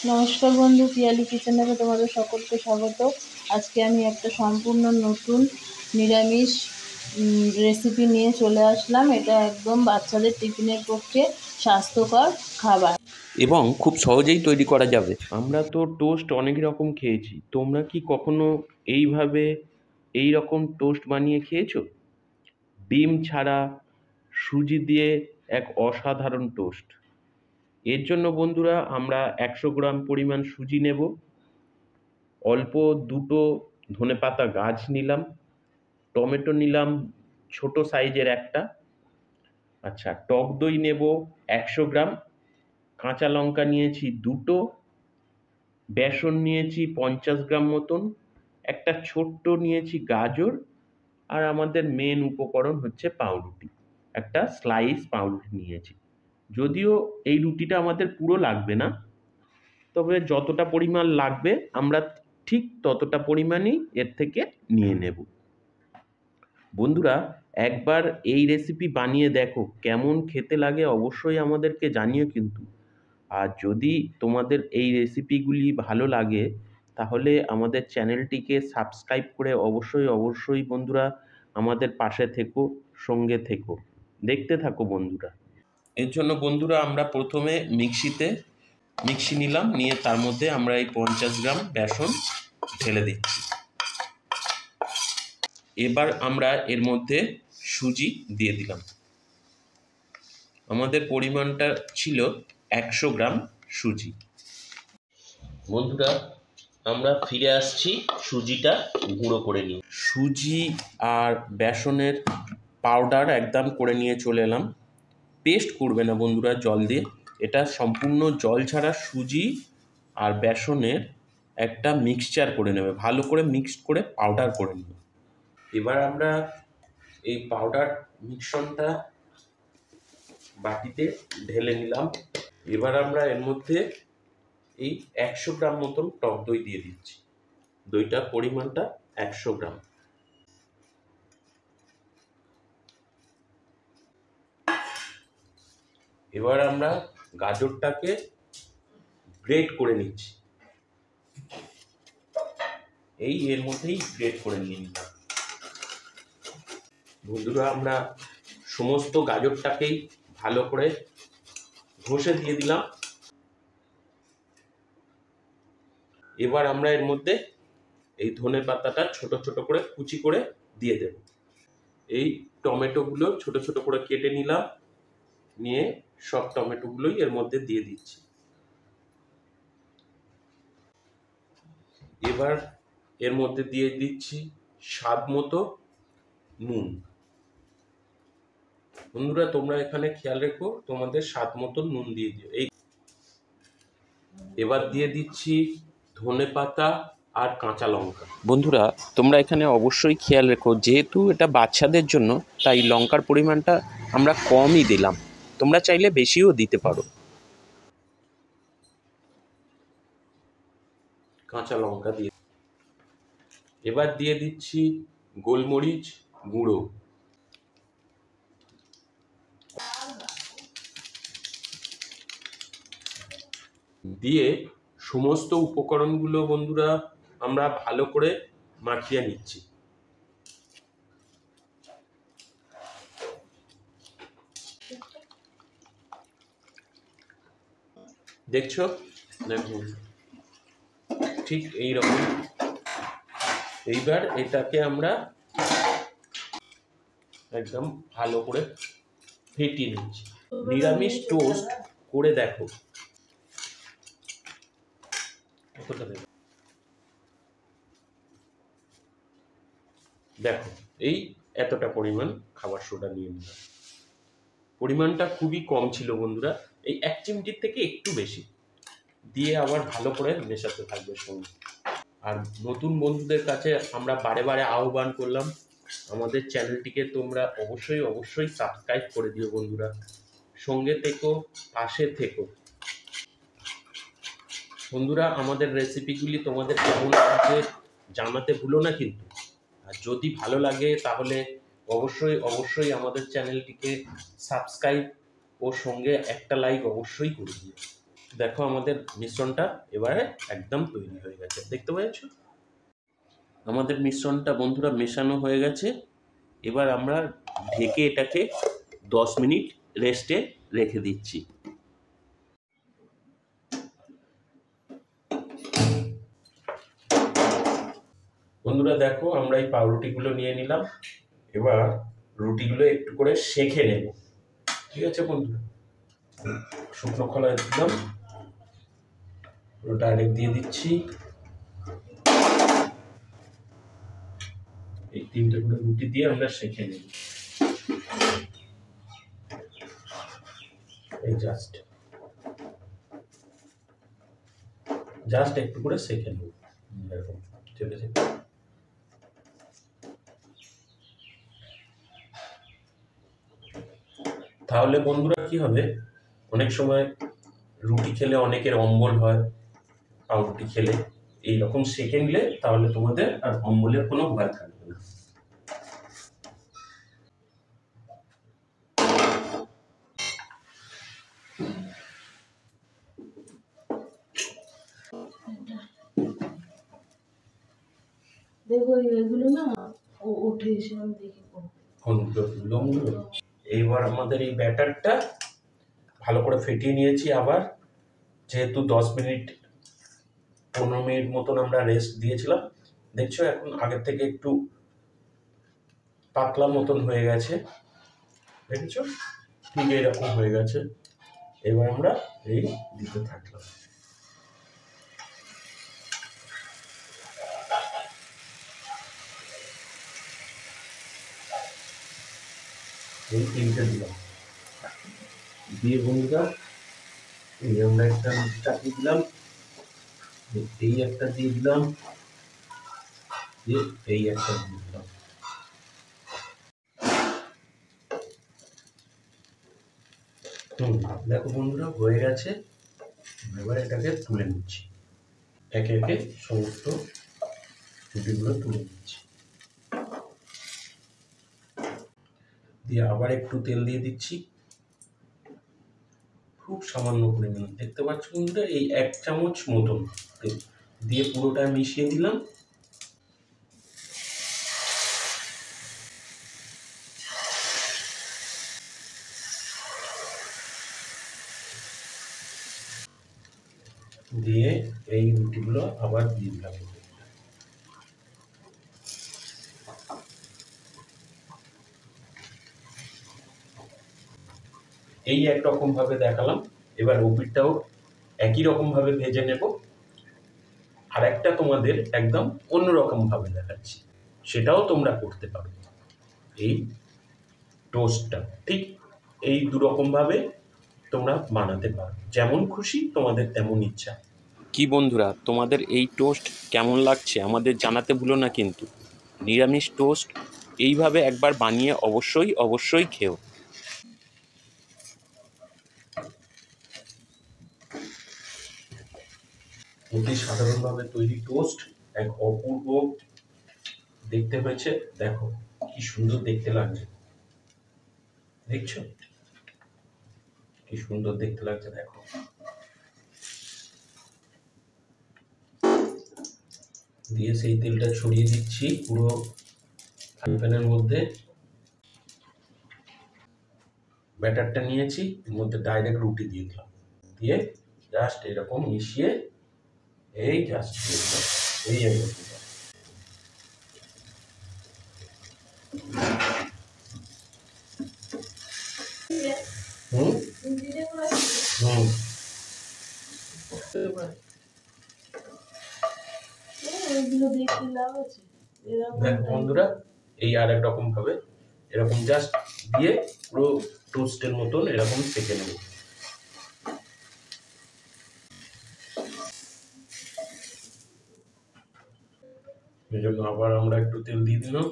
নমস্কার বন্ধু, পিয়ালি কিচেনে তোমাদের সকলকে স্বাগত। আজকে আমি একটা সম্পূর্ণ নতুন নিরামিষ রেসিপি নিয়ে চলে আসলাম। এটা একদম বাচ্চাদের টিফিনের পক্ষে স্বাস্থ্যকর খাবার এবং খুব সহজেই তৈরি করা যাবে। আমরা তো টোস্ট অনেক রকম খেয়েছি, তোমরা কি কখনো এইভাবে এই রকম টোস্ট বানিয়ে খেয়েছো? ডিম ছাড়া সুজি দিয়ে এক অসাধারণ টোস্ট। এর জন্য বন্ধুরা আমরা 100 গ্রাম পরিমাণ সুজি নেব, অল্প দুটো ধনেপাতা গাছ নিলাম, টমেটো নিলাম ছোট সাইজের একটা, আচ্ছা টক দই নেব 100 গ্রাম, কাঁচা লঙ্কা নিয়েছি দুটো, বেসন নিয়েছি 50 গ্রাম মতন, একটা ছোট্ট নিয়েছি গাজর, আর আমাদের মেন উপকরণ হচ্ছে পাউরুটি, একটা স্লাইস পাউরুটি নিয়েছি। যদিও এই রুটিটা আমাদের পুরো লাগবে না, তবে যতটা পরিমাণ লাগবে আমরা ঠিক ততটা পরিমাণই এর থেকে নিয়ে নেব। বন্ধুরা একবার এই রেসিপি বানিয়ে দেখো, কেমন খেতে লাগে অবশ্যই আমাদেরকে জানিও কিন্তু। আর যদি তোমাদের এই রেসিপিগুলি ভালো লাগে তাহলে আমাদের চ্যানেলটিকে সাবস্ক্রাইব করে অবশ্যই বন্ধুরা আমাদের পাশে থেকো, সঙ্গে থেকো, দেখতে থাকো বন্ধুরা। এর জন্য বন্ধুরা আমরা প্রথমে মিক্সি নিলাম, নিয়ে তার মধ্যে আমরা এই 50 গ্রাম বেসন ঢেলে দিচ্ছি। এবার আমরা এর মধ্যে সুজি দিয়ে দিলাম। আমাদের পরিমাণটা ছিল 100 গ্রাম সুজি। বন্ধুরা আমরা ফিরে আসছি সুজিটা গুঁড়ো করে নিয়ে। সুজি আর বেসনের পাউডার একদম করে নিয়ে চলে এলাম। পেস্ট করবে না বন্ধুরা জল দিয়ে, এটা সম্পূর্ণ জল ছাড়া সুজি আর বেসনের একটা মিক্সচার করে নেবে, ভালো করে মিক্সড করে পাউডার করে নেবে। এবার আমরা এই পাউডার মিশ্রণটা বাটিতে ঢেলে নিলাম। এবার আমরা এর মধ্যে এই 100 গ্রাম মতন টক দই দিয়ে দিচ্ছি। দইটার পরিমাণটা 100 গ্রাম। এবার আমরা গাজরটাকে গ্রেট করে নিচ্ছি, এই এর মধ্যেই গ্রেট করে নিয়ে নিলাম। বন্ধুরা আমরা সমস্ত গাজরটাকেই ভালো করে ঘষে দিয়ে দিলাম। এবার আমরা এর মধ্যে এই ধনে পাতাটা ছোট ছোট করে কুচি করে দিয়ে দেব। এই টমেটোগুলো ছোট ছোট করে কেটে নিলাম, নিয়ে সব টমেটোগুলোই এর মধ্যে দিয়ে দিচ্ছি। এবার এর মধ্যে দিয়ে দিচ্ছি স্বাদ মতো নুন। বন্ধুরা তোমরা এখানে খেয়াল রেখো, তোমাদের স্বাদ মতো নুন দিয়ে দিও। এবার দিয়ে দিচ্ছি ধনেপাতা আর কাঁচা লঙ্কা। বন্ধুরা তোমরা এখানে অবশ্যই খেয়াল রেখো, যেহেতু এটা বাচ্চাদের জন্য তাই লঙ্কার পরিমাণটা আমরা কমই দিলাম, তোমরা চাইলে বেশিও দিতে পারো। কাঁচা লঙ্কা দিয়ে এবার দিয়ে দিচ্ছি গোলমরিচ গুঁড়ো। দিয়ে সমস্ত উপকরণগুলো বন্ধুরা আমরা ভালো করে মাখিয়ে নিচ্ছি। দেখছো, দেখুন ঠিক এই রকম। এইবার এটাকে আমরা একদম ভালো করে ফেটিয়ে নিচ্ছি। নিরামিষ টোস্ট করে দেখো, দেখো এই এতটা পরিমাণ খাবার সোডা নিয়ে নিলাম। পরিমাণটা খুবই কম ছিল বন্ধুরা, এই 1 চিমটির থেকে একটু বেশি দিয়ে আবার ভালো করে মেশাতে থাকবে সঙ্গে। আর নতুন বন্ধুদের কাছে আমরা বারে বারে আহ্বান করলাম, আমাদের চ্যানেলটিকে তোমরা অবশ্যই সাবস্ক্রাইব করে দিও বন্ধুরা, সঙ্গে থেকো, পাশে থেকো। বন্ধুরা আমাদের রেসিপিগুলি তোমাদের কেমন লাগছে জানাতে ভুলো না কিন্তু। আর যদি ভালো লাগে তাহলে অবশ্যই আমাদের চ্যানেলটিকে সাবস্ক্রাইব ও সঙ্গে একটা লাইক অবশ্যই করে দিও। দেখো আমাদের মিশ্রণটা এবারে একদম তৈরি হয়ে গেছে, দেখতে পাচ্ছ? আমাদের মিশ্রণটা বন্ধুরা মেশানো হয়ে গেছে। এবার আমরা ঢেকে এটাকে 10 মিনিট রেস্টে রেখে দিচ্ছি। বন্ধুরা দেখো, আমরা এই পাউরুটিগুলো নিয়ে নিলাম। এবার রুটিগুলো একটু করে সেঁকে নেব, ঠিক আছে বন্ধুরা? শুকনো খোলায় দিলাম, ডাইরেক্ট দিয়ে দিচ্ছি। এই 3টে করে রুটি দিয়ে আমরা সেঁকে নেব। এই জাস্ট একটু করে সেঁকে নেব, এরকম চেপে চেপে। তাহলে বন্ধুরা কি হবে, অনেক সময় রুটি খেলে অনেকের অম্বল হয়, পাউরুটি খেলে এইরকম সেঁকে নিলে তাহলে তোমাদের আর অম্বলের কোনো ভয় থাকবে না। দেখো এগুলো না উঠে এসে আমি দেখি লোমগুলো। এইবার আমাদের এই ব্যাটারটা ভালো করে ফেটিয়ে নিয়েছি। আবার যেহেতু 10 মিনিট 15 মিনিট মতন আমরা রেস্ট দিয়েছিলাম, দেখছো এখন আগের থেকে একটু পাতলা মতন হয়ে গেছে, দেখেছো? ঠিক এইরকম হয়ে গেছে। এবার আমরা এই দিতে থাকলাম। এই 3টে দিলাম, দিয়ে বন্ধুরা এই আমরা একটা চাকরি দিলাম, এই একটা দিয়ে দিলাম, এই একটা দিয়ে দিলাম। দেখো বন্ধুরা হয়ে গেছে। এবার এটাকে তুলে নিচ্ছি, একে একে সমস্ত রুটিগুলো তুলে নিচ্ছি। দিয়ে আবার একটু তেল দিয়ে দিচ্ছি, খুব সামান্য পরিমাণ, দেখতে পাচ্ছ বন্ধুরা এই 1 চামচ মতন তেল দিয়ে পুরোটা মিশিয়ে দিলাম। দিয়ে এই রুটিগুলো আবার দিয়ে দিলাম। এই একরকম ভাবে দেখালাম, এবার ওপিটটাও একই রকম ভাবে ভেজে নেব। আর একটা তোমাদের একদম অন্যরকম ভাবে দেখাচ্ছি, সেটাও তোমরা করতে পারো। এই টোস্টটা ঠিক এই দুরকম ভাবে তোমরা বানাতে পারো, যেমন খুশি তোমাদের তেমন ইচ্ছা। কি বন্ধুরা, তোমাদের এই টোস্ট কেমন লাগছে আমাদের জানাতে ভুলো না কিন্তু। নিরামিষ টোস্ট এইভাবে একবার বানিয়ে অবশ্যই খেও। অতি সাধারণভাবে তৈরি টোস্ট এক অপূর্ব দেখতে হয়েছে। দেখো কি সুন্দর দেখতে লাগছে, দেখছো কি সুন্দর দেখতে লাগছে। দেখো দিয়ে সেই তেলটা ছড়িয়ে দিচ্ছি পুরো ফ্রাই প্যানের মধ্যে। ব্যাটারটা নিয়েছি, এর মধ্যে ডাইরেক্ট রুটি দিয়ে দিলাম, দিয়ে জাস্ট এরকম মিশিয়ে এই জাস্ট দিয়ে দিলাম। এই এরকম হুম হুম দেখো বন্ধুরা, এই আর এক রকম ভাবে এরকম জাস্ট দিয়ে পুরো টোস্টের মতন এরকম সেঁকে নেব। এই জন্য আবার আমরা একটু তেল দিয়ে দিলাম,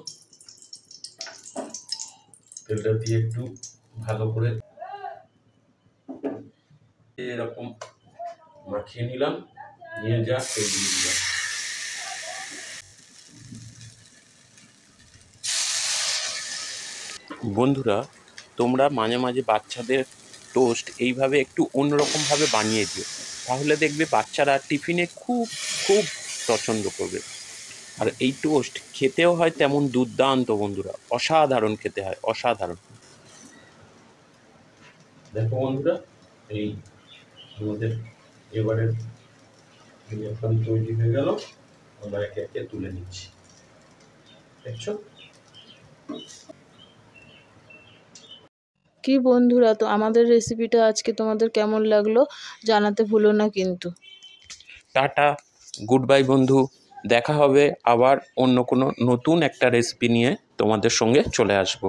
তেলটা দিয়ে একটু ভালো করে এরকম মাখিয়ে নিলাম, নিয়ে জাস্ট তেল দিয়ে দিলাম। বন্ধুরা তোমরা মাঝে মাঝে বাচ্চাদের টোস্ট এইভাবে একটু অন্যরকমভাবে বানিয়ে দিও, তাহলে দেখবে বাচ্চারা টিফিনে খুব খুব পছন্দ করবে। আর এই টোস্ট খেতেও হয় তেমন দুর্দান্ত বন্ধুরা, অসাধারণ খেতে হয়, অসাধারণ। দেখো বন্ধুরা, এই আমাদের এবারের এখন তৈরি হয়ে গেল, আমরা একে একে তুলে নিচ্ছি, দেখছো? কি বন্ধুরা, তো আমাদের রেসিপিটা আজকে তোমাদের কেমন লাগলো জানাতে ভুলো না কিন্তু। টাটা, গুড বাই বন্ধু। দেখা হবে আবার অন্য কোনো নতুন একটা রেসিপি নিয়ে তোমাদের সঙ্গে চলে আসবো।